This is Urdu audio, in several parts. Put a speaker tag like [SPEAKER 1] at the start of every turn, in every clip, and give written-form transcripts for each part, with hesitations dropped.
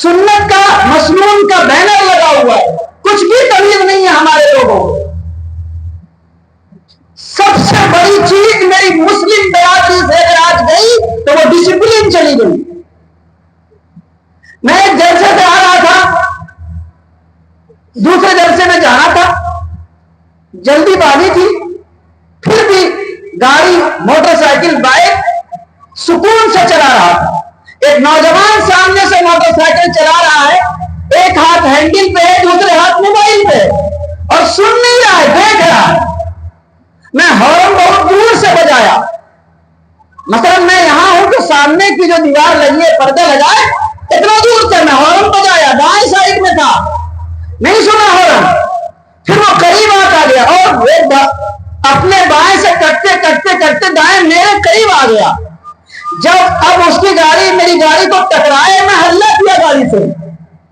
[SPEAKER 1] سنت کا مسنون کا بینر لگا ہوا ہے، کچھ بھی تمیز نہیں ہے ہمارے لوگوں کو۔ سب سے بڑی چیز میری مسلم برادری سے اگر آج گئی تو وہ ڈسپلن چلی گئی۔ میں ایک جلسے سے آ رہا تھا، دوسرے جلسے میں جانا تھا، جلدی بازی تھی، پھر بھی گاڑی موٹر سائیکل بائک سکون سے چلا رہا تھا۔ ایک نوجوان سامنے سے موٹر سائیکل چلا رہا ہے، ایک ہاتھ ہینڈل پہ ہے، دوسرے ہاتھ موبائل پہ، اور سن نہیں رہا ہے، دیکھ رہا ہے۔ میں ہارن بہت دور سے بجایا، مثلا میں یہاں ہوں تو سامنے کی جو دیوار لگی ہے، پردہ لگا ہے، اتنا دور سے میں ہارن بجایا، دائیں سائیڈ میں تھا، نہیں سنا ہارن۔ پھر وہ قریب آتا گیا اور وہ اپنے بائیں سے کٹتے کٹتے کٹتے دائیں میرے قریب آ گیا۔ جب اب اس کی گاڑی میری گاڑی کو ٹکرائے، میں ہلہ کیا گاڑی سے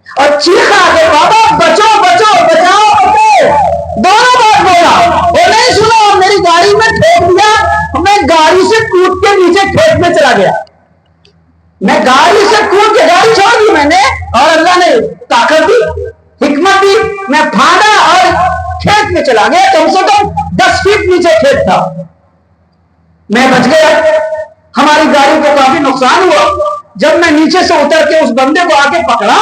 [SPEAKER 1] اور چیخا کہ بابا بچو بچو بچاؤ بچو، دونوں بات بولا، وہ نہیں سنا اور میری گاڑی میں ٹھوک دیا۔ میں گاڑی سے کود کے نیچے کھیت میں چلا گیا، میں گاڑی سے کود کے گاڑی چھوڑ دی میں نے، اور اللہ نے طاقت دی، حکمت دی، میں پھاڑا اور کھیت میں چلا گیا۔ کم سے کم 10 فٹ نیچے کھیت تھا، میں بچ گیا۔ ہماری گاڑی کو کافی نقصان ہوا۔ جب میں نیچے سے اتر کے اس بندے کو آ کے پکڑا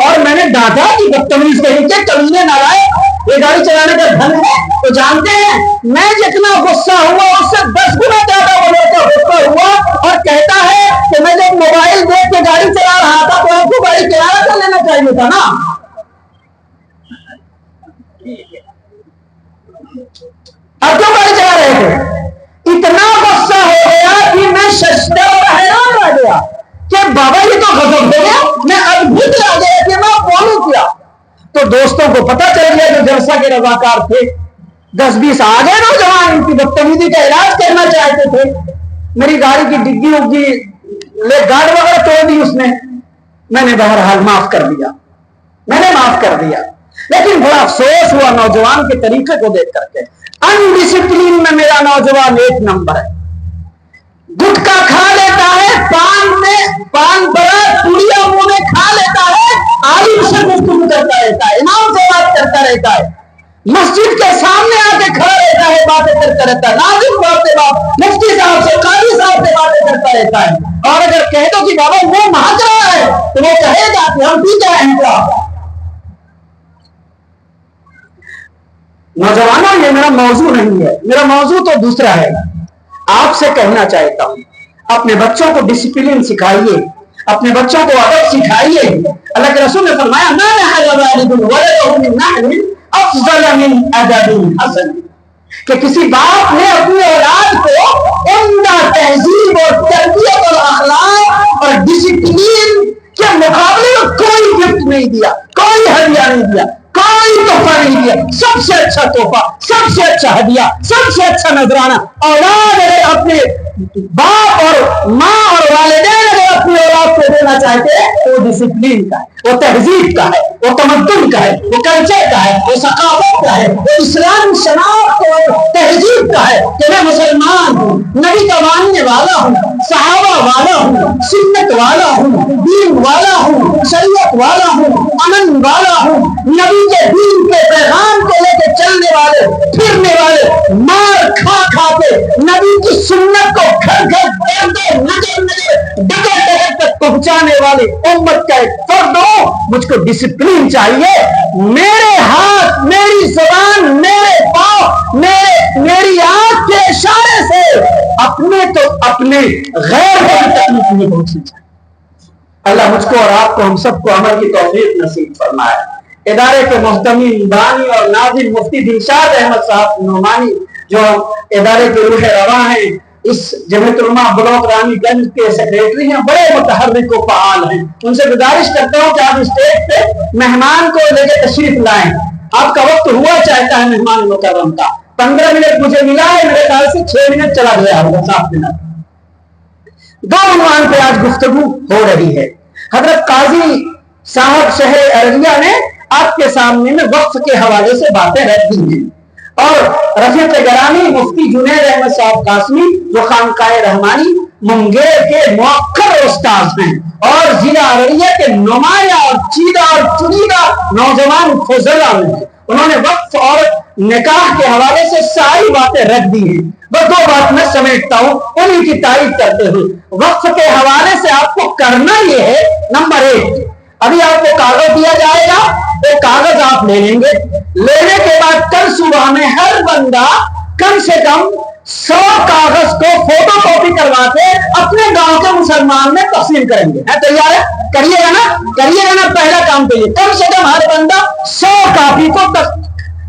[SPEAKER 1] اور میں نے ڈانٹا کہ بدتمیز کہیں کے کمینے نہ لائے، یہ گاڑی چلانے کا ڈھنگ ہے، تو جانتے ہیں میں جتنا غصہ ہوا اس سے 10 گنا زیادہ وہ لڑکا غصہ ہوا، اور کہتا ہے کہ میں جب موبائل دیکھ کے گاڑی چلا رہا تھا تو آپ کو گاڑی کرایہ کر لینا چاہیے تھا نا۔ اب کیوں گاڑی چلا رہے تھے؟ اتنا غصہ ہو گیا کہ میں ششدر اور حیران رہ گیا کہ بابا یہ تو غضب ہو گیا، میں ادبھت رہ گیا کہ میں بولوں کیا۔ تو دوستوں کو پتہ چل گیا جو جلسہ کے رضاکار تھے، 10-20 آ گئے نوجوان، ان کی بدتمیزی کا علاج کرنا چاہتے تھے۔ میری گاڑی کی ڈگی اگی گارڈ وغیرہ توڑ دی اس نے، میں نے بہرحال معاف کر دیا، میں نے معاف کر دیا۔ لیکن بڑا افسوس ہوا نوجوان کے طریقے کو دیکھ کر کے۔ انڈسپلین میں میرا نوجوان 1 نمبر ہے، گٹکا کھا لیتا ہے، پان بڑا پوڑیا منہ میں کھا لیتا ہے، عالم سے گفتگو کرتا رہتا ہے، امام سے بات کرتا رہتا ہے، مسجد کے سامنے آ کے کھڑا رہتا ہے، باتیں کرتا رہتا ہے، ناظم بات مفتی صاحب سے قاضی صاحب سے باتیں کرتا رہتا ہے۔ اور اگر کہہ دو کہ بابا وہ مہک رہا ہے تو وہ کہے گا کہ ہم بھی جائیں گا۔ نوجوانوں یہ میرا موضوع نہیں ہے، میرا موضوع تو دوسرا ہے۔ آپ سے کہنا چاہتا ہوں اپنے بچوں کو ڈسپلن سکھائیے، اپنے بچوں کو ادب سکھائیے۔ اللہ کے رسول نے فرمایا نا افضل من ادب حسن، کہ کسی باپ نے اپنی اولاد کو عمدہ تہذیب اور تربیت اور اخلاق اور ڈسپلن کے مقابلے میں کوئی گفٹ نہیں دیا، کوئی ہدیہ نہیں دیا، کوئی تحفہ نہیں دیا۔ سب سے اچھا تحفہ، سب سے اچھا ہدیہ، سب سے اچھا نذرانہ اولاد اگر اپنے باپ اور ماں اور والدین اگر اپنی اولاد کو دینا چاہتے ہیں تو وہ ڈسپلن کا ہے، وہ تہذیب کا ہے، وہ تمدن کا ہے، وہ کلچر کا ہے، وہ ثقافت کا ہے، وہ اسلام شناخت اور تہذیب کا ہے کہ میں مسلمان ہوں، نبی کا ماننے والا ہوں، صحابہ والا ہوں، سنت والا ہوں، دین والا ہوں، شریعت والا ہوں، امن والا ہوں، نبی کے دین کے پیغام کو لے کے چلنے والے پھرنے والے، مار کھا کھا کے نبی کی سنت کو گھر گھر نظر نظر ڈگر ڈگر تک پہنچانے والے امت کا ایک فرد ہو۔ مجھ کو ڈسپلن چاہیے، میرے ہاتھ، میری زبان، میرے پاؤں، میری آنکھ کے اشارے سے اپنے تو اپنے غیر کو تکلیف نہیں پہنچنی چاہیے۔ اللہ مجھ کو اور آپ کو، ہم سب کو عمل کی توفیق نصیب فرمائے۔ ادارے کے محتمین بانی اور ناظم مفتی دلشاد احمد صاحب نعمانی جو ادارے کے روح رواں ہیں، اس جمعیت علماء بلاک رانی گنج کے سیکریٹری ہیں، بڑے متحرک و فعال ہیں۔ ان سے گزارش کرتا ہوں کہ آپ اسٹیج پہ مہمان کو لے کے تشریف لائیں۔ آپ کا وقت ہوا چاہتا ہے مہمان مکرم کا، 15 منٹ مجھے ملا ہے، میرے خیال سے 6 منٹ چلا گیا ہوگا، 7 منٹ۔ 2 عنوان پہ آج گفتگو ہو رہی ہے۔ حضرت قاضی صاحب شہر ارریہ نے آپ کے سامنے میں وقف کے حوالے سے باتیں رکھ دی ہیں، اور رفیق گرامی مفتی جنید احمد صاحب قاسمی جو خانقاہ رحمانی منگیر کے موقر استاذ ہیں اور ضلع ارریہ کے نمایاں اور چیدہ اور چنیدہ نوجوان فضلاء ہیں. انہوں نے وقف اور نکاح کے حوالے سے ساری باتیں رکھ دی ہیں. بس دو بات میں سمیٹتا ہوں انہیں کی تائید کرتے ہوئے. وقف کے حوالے سے آپ کو کرنا یہ ہے، نمبر 1، ابھی آپ کو کاغذ دیا جائے گا، وہ کاغذ آپ لے لیں گے. لینے کے بعد کل صبح میں ہر بندہ کم سے کم 100 کاغذ کو فوٹو کاپی کروا کے اپنے گاؤں کے مسلمان میں تقسیم کریں گے. تیار ہے؟ کریے گا نا؟ کریے گا نا؟ پہلا کام تو یہ، کم سے کم ہر بندہ 100 کاپی کو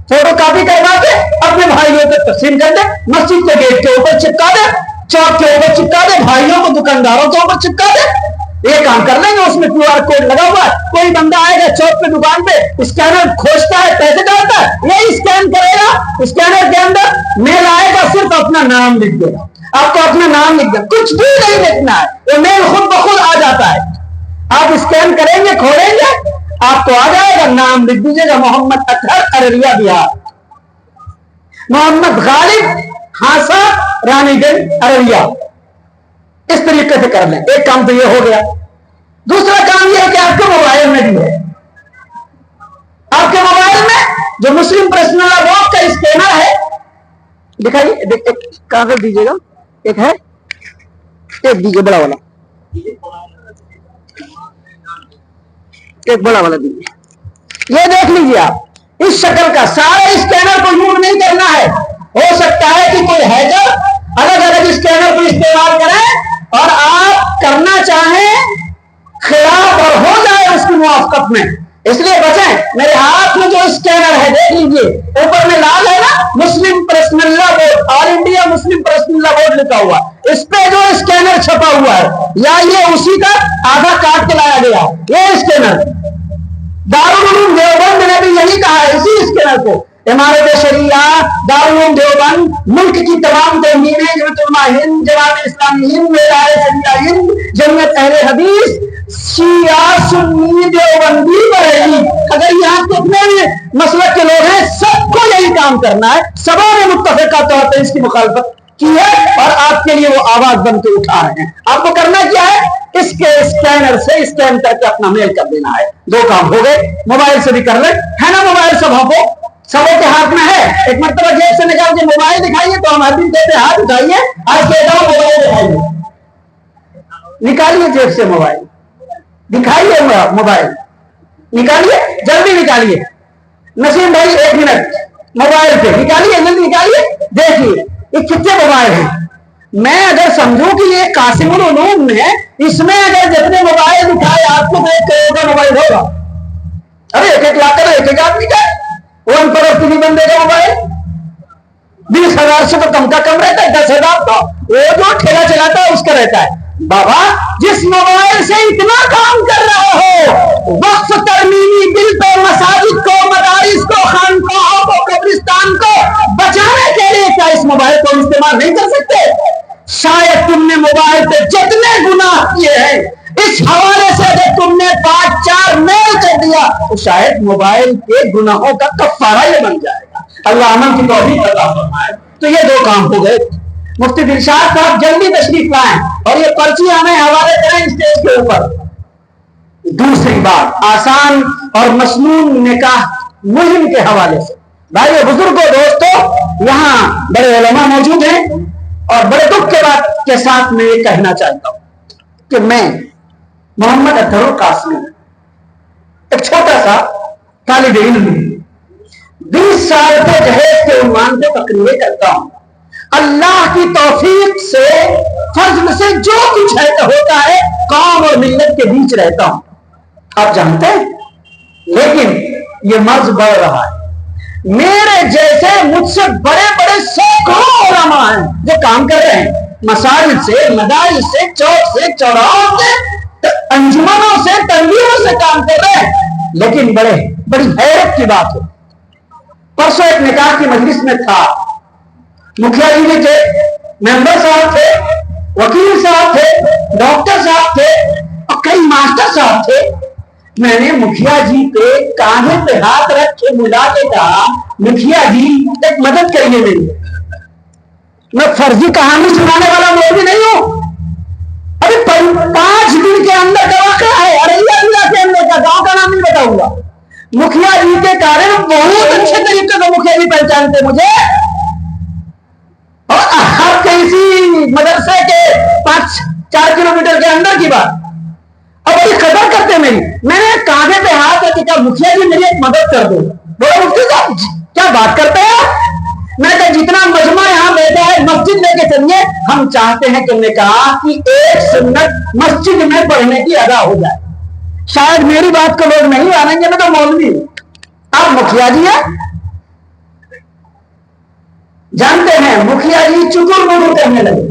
[SPEAKER 1] فوٹو کاپی کروا کے اپنے بھائیوں کو تقسیم کر دے. مسجد کے گیٹ کے اوپر چپکا دے، چوک کے اوپر چپکا دے، بھائیوں کو دکانداروں کے اوپر چپکا دے. یہ کام کر لیں گے. اس میں QR کوڈ لگا ہوا ہے، کوئی بندہ آئے گا چوک پہ دکان پہ، اسکینر کھوجتا ہے، پیسے ڈالتا ہے، یہ اسکین کرے گا، اسکینر کے اندر میل آئے گا، صرف اپنا نام لکھ دے گا. آپ کو اپنا نام لکھ دے، کچھ بھی نہیں لکھنا ہے، وہ میل خود بخود آ جاتا ہے. آپ اسکین کریں گے، کھولیں گے، آپ کو آ جائے گا. نام لکھ دیجیے گا محمد اطہر، ارریہ بہار. محمد غالب، ہاسا، رانی گنج، ارریہ. اس طریقے سے کر لیں. ایک کام تو یہ ہو گیا. دوسرا کام یہ ہے کہ آپ کے موبائل میں بھی ہے، آپ کے موبائل میں جو مسلم پرسنل لا بورڈ کا اسکینر ہے، دکھائیے، کاغذ دیجیے گا، ایک ہے، ایک دیجیے بڑا والا، ایک بڑا والا دیجیے. یہ دیکھ لیجیے آپ اس شکل کا. سارے اسکینر کو یوز نہیں کرنا ہے. ہو سکتا ہے کہ کوئی ہیکر الگ الگ اسکینر کو استعمال کرے اور آپ کرنا چاہیں خلاف اور ہو جائے اس کی موافقت میں. اس لیے بچیں. میرے ہاتھ میں جو اسکینر ہے دیکھ لیجیے، اوپر میں لال ہے نا، مسلم پرسنل لا بورڈ، آل انڈیا مسلم پرسنل لا بورڈ لکھا ہوا. اس پہ جو اسکینر چھپا ہوا ہے، یا یہ اسی کا آدھا کاٹ کے لایا گیا یہ اسکینر. دارالعلوم دیوبند نے بھی یہی کہا ہے، اسی اسکینر کو. امارت شریعہ، دارالعلوم دیوبند، ملک کی تمام تنظیمیں، جمعیت علماء ہند، جماعت اسلامی ہند، ولايت شریعہ ہند، جمعیت اہل حدیث، شیعہ، سنی، دیوبندی، بریلوی، اگر یہاں کتنے بھی مسلک کے لوگ ہیں، سب کو یہی کام کرنا ہے. سبوں نے متفقہ طور پر اس کی مخالفت کی ہے اور آپ کے لیے وہ آواز بن کے اٹھا رہے ہیں. آپ کو کرنا کیا ہے؟ اس کے اسکینر سے اسکین کر کے اپنا میل کر دینا ہے. 2 کام ہو گئے. موبائل سے بھی کر لیں، ہے نا موبائل سبوں کے ہاتھ میں ہے. ایک مرتبہ جیب سے نکال کے موبائل دکھائیے تو ہم آدمی کہتے ہیں ہاتھ اٹھائیے، آج کہتا ہوں موبائل دکھائیے. نکالیے جیب سے موبائل، دکھائیے موبائل، نکالیے، جلدی نکالیے. نسیم بھائی 1 منٹ، موبائل پہ نکالیے، جلدی نکالیے. دیکھیے یہ کتنے موبائل ہیں. میں اگر سمجھوں کہ یہ قاسم العلوم ہے، اس میں اگر جتنے موبائل دکھائے آپ کو 1 کروڑ کا موبائل ہوگا. ارے 1 لاکھ کا 1 آدمی کا 1 کروڑ کسی بندے کا موبائل 20,000 سے تو کم کا کم رہتا ہے. 10,000 تو وہ جو ٹھیلا چلاتا ہے اس کا رہتا ہے. بابا جس موبائل سے اتنا کام کر رہے ہو، وقف ترمیمی بل پہ مساجد کو، مدارس کو، خانقاہوں کو، قبرستان کو بچانے کے لیے کیا اس موبائل کو استعمال نہیں کر سکتے؟ شاید تم نے موبائل پہ جتنے گناہ کیے ہیں، اس حوالے سے اگر تم نے 5-4 میل کر دیا تو شاید موبائل کے گناہوں کا کفارہ یہ بن جائے گا. اللہ عمل کی توفیق عطا فرمائے. تو یہ 2 کام ہو گئے. مفتی دلشاد صاحب جلدی تشریف لائیں اور یہ پرچی ہمیں حوالے کریں اسٹیج کے اوپر. دوسری بات، آسان اور مسنون نکاح مہم کے حوالے سے بھائی بزرگوں، دوستوں، یہاں بڑے علماء موجود ہیں اور بڑے دکھ کے بات کے ساتھ میں یہ کہنا چاہتا ہوں کہ میں محمد اطہر قاسمی ایک چھوٹا سا طالب علم ہوں. 20 سال سے جہیز کے عنوان پہ تقریریں کرتا ہوں. اللہ کی توفیق سے، فضل سے جو کچھ ہوتا ہے قوم اور ملت کے بیچ رہتا ہوں، آپ جانتے ہیں. لیکن یہ مرض بڑھ رہا ہے. میرے جیسے مجھ سے بڑے بڑے سینکڑوں علماء ہیں جو کام کر رہے ہیں، مساجد سے، مدارس سے، چوک سے، چوراہوں سے، انجمنوں سے، تنظیموں سے کام کر رہے ہیں. لیکن بڑی حیرت کی بات ہے، پرسوں ایک نکاح کی مجلس میں تھا. مکھیا جی بھی تھے، ممبر صاحب تھے، وکیل صاحب تھے، ڈاکٹر صاحب تھے اور کئی ماسٹر صاحب تھے. میں نے مکھیا جی پہ کاندھے پہ ہاتھ رکھ کے بلا کے کہا مکھیا جی ایک مدد کریے میری. میں فرضی کہانی سنانے والا مولوی نہیں ہوں. ابھی 5 دن کے اندر کا واقعہ ہے اریا ضلع کے اندر کا, گاؤں کا نام نہیں بتاؤں گا. مکھیا جی کے کارن بہت اچھے طریقے سے مکھیا جی پہچانتے مجھے, اور آپ کے اسی مدرسے کے 5-4 کلومیٹر کے اندر کی بات. اب بڑی قدر کرتے میری. میں نے کاندھے پہ ہاتھ رکھ کے کہا مکھیا جی میری ایک مدد کر دو. بولے مفتی صاحب کیا بات کرتے ہیں؟ میں نے جتنا مجمع یہاں بیٹھا ہے مسجد لے کے چلیے, ہم چاہتے ہیں کہ نکاح کی ایک سنت مسجد میں پڑھنے کی ادا ہو جائے. شاید میری بات کو لوگ نہیں مانیں گے, میں تو مولوی ہوں, آپ مکھیا جی ہیں. جانتے ہیں مکھیا جی چٹور مٹور کرنے لگے.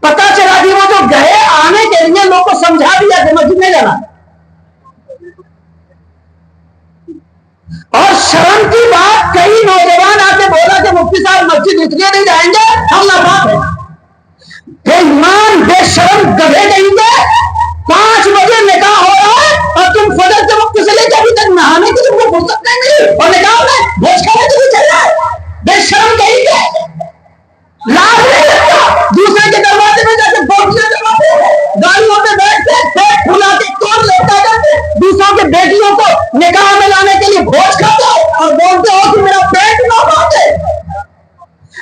[SPEAKER 1] پتا چلا کہ وہ جو گئے آنے کے لیے لوگ کو سمجھا دیا کہ مسجد نہیں جانا. اور شرم کی بات, کئی نوجوان آ کے بولا کہ مفتی صاحب مسجد اس لیے نہیں جائیں گے ہم ناپاک ہیں. بے ایمان بے شرم گدھے کہیں گے, 5 بجے نکاح ہو رہا ہے اور تم فجر کے وقت سے لے کے ابھی تک نہانے کی تم کو فرصت نہیں ملی اور نکاح میں بھوج کھانے کے لیے چل رہا ہے. بے شرم کہیں گے, لاز نہیں لگتا. دوسرے کے دروازے میں جا کے بوٹیاں کرواتے ہیں, گاڑیوں پہ بیٹھتے پیٹ پھلا کے کون لیتا کرتے, دوسروں کے بیٹیوں کو نکاح میں لانے کے لیے بھوج کھاتے اور بولتے ہو کہ میرا پیٹ نہ باندھے.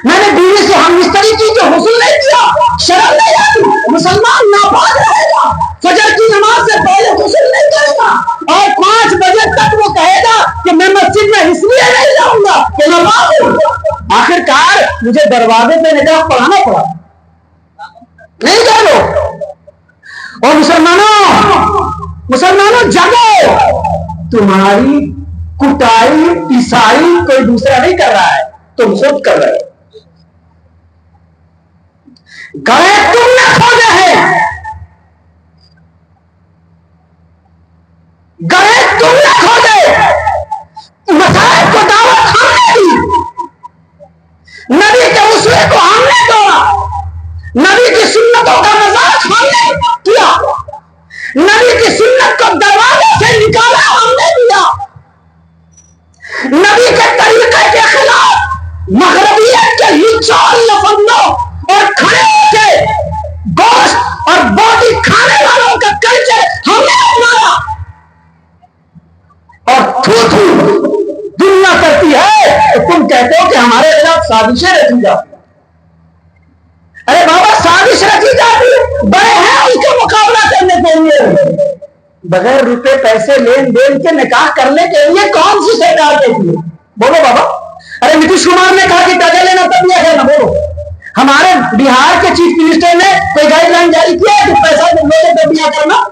[SPEAKER 1] میں نے بیوی سے ہم مستری کی جو حسن نہیں کیا, شرم نہیں آتی. مسلمان ناپاک رہے گا, فجر کی نماز سے پہلے غسل نہیں کرے گا, اور 5 بجے تک وہ کہے گا کہ میں مسجد میں اس لیے نہیں جاؤں گا کہ نماز ہوں. آخر کار مجھے دروازے پہ نکاح پڑھانا پڑا. نہیں جانو. اور مسلمانوں جاگو, تمہاری کٹائی پسائی کوئی دوسرا نہیں کر رہا ہے, تم خود کر رہے ہو. گئے تم نے کھوجے ہیں, گئے تم نے کھوجے, مسائل کو دعوت ہم نے دی, نبی کے اصول کو ہم نے توڑا, نبی کی سنتوں کا مذاق ہم نے کیا, نبی کی سنت کو دروازے سے نکالا ہم نے دیا, نبی کے طریقے کے خلاف مغربیت کے لچول لفندوں اور کھڑے ہو کے گوشت اور بوٹی کھانے والوں کا کلچر ہم نے اپنایا. اور تھو دنیا کرتی ہے تو تم کہتے ہو کہ ہمارے خلاف سازشیں رچی جاتی. ارے بابا سازش رچی جاتی, بڑے ہیں ان کا مقابلہ کرنے کے لیے. بغیر روپے پیسے لین دین کے نکاح کرنے کے لیے کون سی سرکار دیتی ہے؟ بولو بابا. ارے نتیش کمار نے کہا کہ ٹکا لینا تب لیا ہے نا, بولو. ہمارے بہار کے چیف منسٹر نے کوئی گائیڈ لائن جاری کیا ہے کہ پیسہ لے کے تب لیا کرنا؟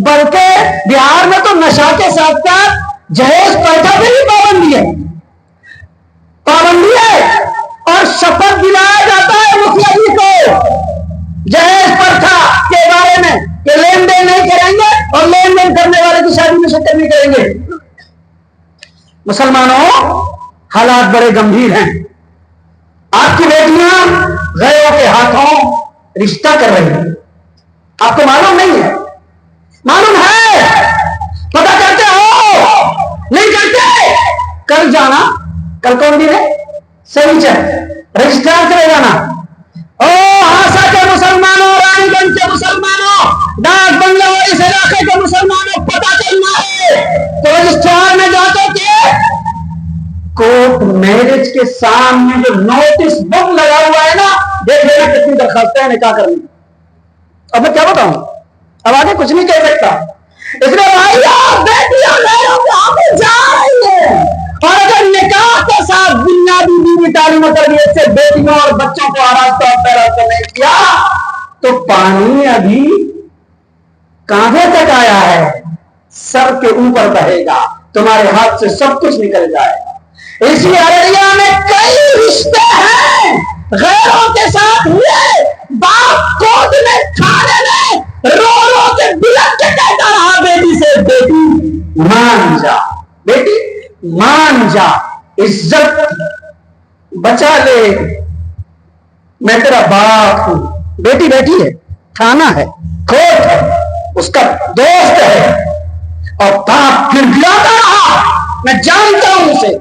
[SPEAKER 1] بلکہ بہار میں تو نشا کے ساتھ ساتھ جہیز پرتھا پہ بھی پابندی ہے, پابندی ہے. اور شپث دلایا جاتا ہے مکھیا جی کو جہیز پرتھا کے بارے میں کہ لین دین نہیں کریں گے اور لین دین کرنے والے کی شادی میں شرکت نہیں کریں گے. مسلمانوں حالات بڑے گمبھیر ہیں. آپ کی بیٹیاں غیروں کے ہاتھوں رشتہ کر رہی ہیں, آپ کو معلوم نہیں ہے؟ معلوم ہے, پتا کرتے ہو نہیں کرتے؟ کل جانا, کل کون دن ہے؟ سنیچر, رجسٹرار کرے جانا. او ہاسا کے مسلمانوں, رانی گنج کے مسلمانوں, ڈاک بنگلہ اور اس علاقے کے مسلمانوں, پتا چلنا ہے تو رجسٹرار میں جاتے کہ کورٹ میرج کے سامنے جو نوٹس بک لگا ہوا ہے نا, دیکھ لینا کتنی درخواستیں نکاح کرنی. اب میں کیا بتاؤں, اب آگے کچھ نہیں کہہ سکتا. اس لیے بھائیوں بیٹیاں غیروں کے ہاتھوں جا رہی ہیں, اور اگر نکاح کے ساتھ بنیادی دینی تعلیم و تربیت سے بیٹیوں اور بچوں کو آراستہ اور پیراستہ نہیں کیا تو پانی ابھی کاندھے تک آیا ہے, سر کے اوپر بہے گا, تمہارے ہاتھ سے سب کچھ نکل جائے گا. اسی ارریا میں کئی رشتے ہیں غیروں کے ساتھ ہوئے, باپ گود میں کھانے میں رو رو کے بلند کے کہتا رہا بیٹی سے, بیٹی مان جا, بیٹی مان جا, عزت بچا لے, میں تیرا باپ ہوں. بیٹی بیٹی ہے, کھانا ہے, کھوٹ ہے, اس کا دوست ہے, اور باپ پھر گراتا رہا, میں جانتا ہوں اسے.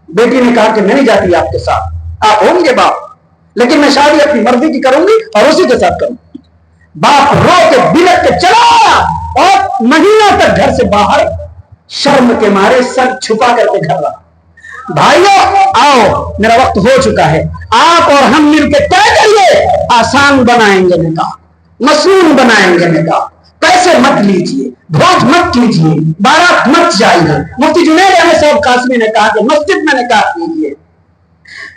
[SPEAKER 1] بیٹی نے کہا کہ میں نہیں جاتی آپ کے ساتھ, آپ ہوں گے باپ, لیکن میں شادی اپنی مرضی کی کروں گی اور اسی کے ساتھ کروں گی. باپ رو کے بلک کے چلا آیا اور مہینوں تک گھر سے باہر شرم کے مارے سر چھپا کر کے گھر رہا. بھائیو آؤ, میرا وقت ہو چکا ہے, آپ اور ہم مل کے طے کریے, آسان بنائیں گے نکاح, مسنون بنائیں گے نکاح. پیسے مت لیجیے, بھوج مت کیجیے, بارات مت جائیے. مفتی جنید احمد صاحب قاسمی نے کہا کہ مسجد میں نکاح کیجیے,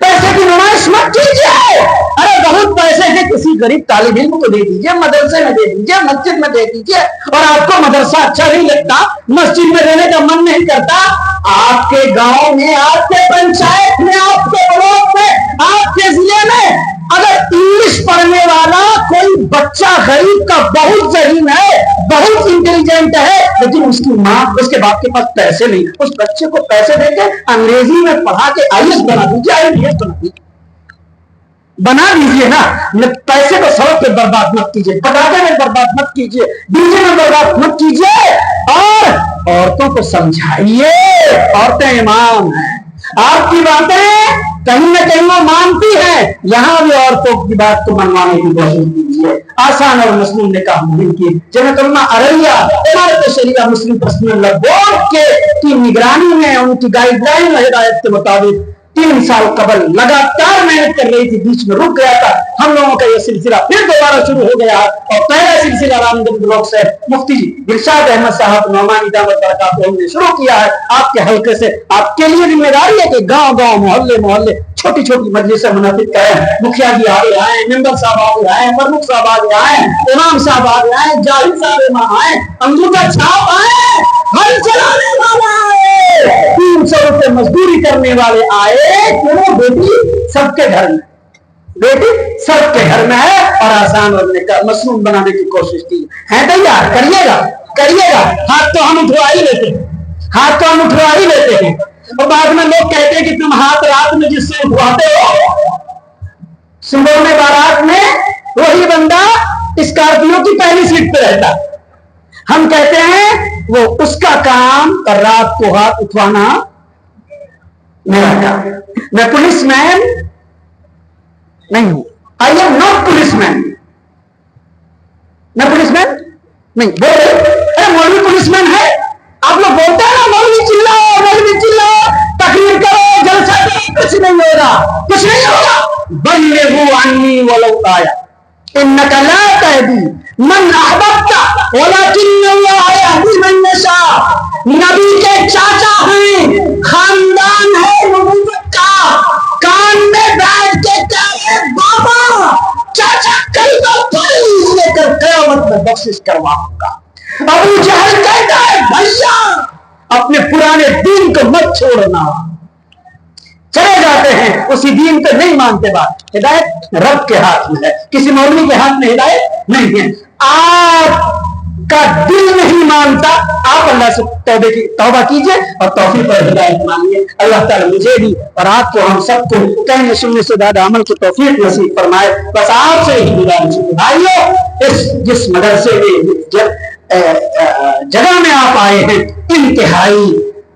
[SPEAKER 1] پیسے کی نمائش مت کیجیے. ارے بہت پیسے ہیں, کسی غریب طالب علم کو دے دیجیے, مدرسے میں دے دیجیے, مسجد میں دے دیجیے. اور آپ کو مدرسہ اچھا نہیں لگتا, مسجد میں رہنے کا من نہیں کرتا, آپ کے گاؤں میں, آپ کے پنچایت میں, آپ کے بلاک میں, آپ کے ضلع میں اگر انگلش پڑھنے والا کوئی بچہ غریب کا بہت ذہین ہے, بہت انٹیلیجنٹ ہے, لیکن اس کی ماں, اس کے باپ کے پاس پیسے نہیں, اس بچے کو پیسے دے کے انگریزی میں پڑھا کے IAS بنا دیجیے, IAS بنا دیجیے, بنا دیجیے نا. پیسے کو سڑک پہ برباد مت کیجیے, پٹاخے میں برباد مت کیجیے, ڈیجے میں برباد مت کیجیے, اور عورتوں کو سمجھائیے. عورتیں امام ہیں, آپ کی باتیں کہیں نہ کہیں وہ مانتی ہیں, یہاں بھی عورتوں کی بات کو منوانے کی کوشش کیجیے. آسان اور مسنون نکاح مہم کی جنت علماء اریا عمارت شریعہ مسلم پرسنل لا بورڈ کی نگرانی میں, ان کی گائیڈ لائن اور ہدایت کے مطابق 3 سال قبل لگاتار محنت کر رہی تھی, بیچ میں رک گیا تھا. ہم لوگوں کا یہ سلسلہ پھر دوبارہ شروع ہو گیا, اور پہلا سلسلہ رامگنج بلاک سے مفتی دلشاد احمد صاحب نعمانی دعوت برکاتہ نے شروع کیا ہے. آپ کے حلقے سے آپ کے لیے ذمہ داری ہے کہ گاؤں گاؤں, محلے محلے, چھوٹی چھوٹی مجلسیں منعقد کریں. مکھیا جی آگے آئیں, ممبر صاحب آگے آئیں, پرمکھ صاحب آگے آئیں, امام صاحب آگے آئیں, جاہد صاحب امام آئیں, انگوٹھا چھاپ آئیں, ہل چلانے والا آئے, 300 روپے مزدوری کرنے والے آئے. کیوں؟ بیٹی سب کے گھر میں, بیٹی سب کے گھر میں ہے, اور آسان اور مسنون بنانے کی کوشش کی ہے. تیار کریے گا, کریے گا. ہاتھ تو ہم اٹھوا ہی لیتے ہیں, ہاتھ تو ہم اٹھوا ہی لیتے ہیں, اور بعد میں لوگ کہتے ہیں کہ تم ہاتھ رات میں جس سے اٹھواتے ہو, صبح میں بارات میں وہی بندہ اسکارپیو کی پہلی سیٹ پہ رہتا. ہم کہتے ہیں وہ اس کا کام, اور رات کو ہاتھ اٹھوانا میرا کام. میں پولیس مین نہیں ہوں, آئی ایم ناٹ پولیس مین. میں پولیس مین نہیں بول رہے, ارے مولوی پولیس مین ہے. آپ لوگ بولتے ہیں نا مولوی چلاؤ, مولوی چلاؤ, تقریر کرو, جلسہ کرو, کچھ نہیں ہوگا, کچھ نہیں ہوگا. بلغوا عنی ولو آیا, انک لا تہدی من احببت ولکن اللہ یہدی من یشاء. نبی کے چاچا ہیں, خاندان ہے نبوت کا, کان میں بیٹھ کے کہے بابا چاچا کلمہ پڑھ لے کر قیامت میں بخشش کرواؤں گا. ابو جہل کہتا ہے بھیا اپنے پرانے دین کو مت چھوڑنا. چلے جاتے ہیں, اسی دین کو نہیں مانتے. بات ہدایت رب کے ہاتھ میں ہے, کسی مولوی کے ہاتھ میں ہدایت نہیں ہے. آپ کا دل نہیں مانتا, آپ اللہ سے توبہ کیجئے اور توفیق اور ہدایت مانگیے. اللہ تعالیٰ مجھے بھی اور آپ کو, ہم سب کو کہنے سننے سے زیادہ عمل کی توفیق نصیب فرمائے. بس آپ سے ہی گزارش ہے بھائیو, جس مدرسے میں جگہ میں آپ آئے ہیں, انتہائی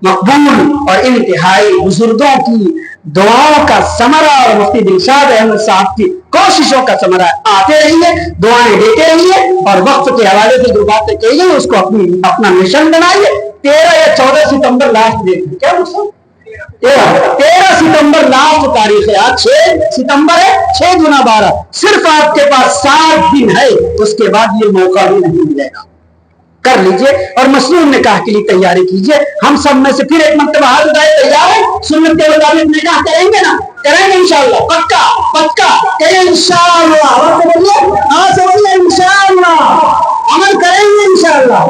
[SPEAKER 1] مقبول اور انتہائی بزرگوں کی دعاؤں کا ثمرہ اور مفتی دلشاد احمد صاحب کی کوششوں کا ثمرہ ہے. آتے رہیے, دعائیں دیتے رہیے, اور وقت کے حوالے سے جو باتیں کہیے اس کو اپنا مشن بنائیے. 13 یا 14 ستمبر لاسٹ ڈیٹ, کیا 13 ستمبر لاسٹ تاریخ ہے. آج 6 ستمبر ہے, 6 × 12, صرف آپ کے پاس 7 دن ہے. اس کے بعد یہ موقع بھی نہیں ملے گا. کر لیجئے اور مسنون نکاح کے لیے تیاری کیجئے. ہم سب میں سے پھر ایک مرتبہ ہاتھ اٹھائے, تیار ہے سنت کے مطابق نکاح کریں گے نا؟ کریں گے انشاءاللہ, پکا پکا کہ انشاءاللہ. ہاں سمجھیے, انشاءاللہ عمل کریں گے انشاءاللہ.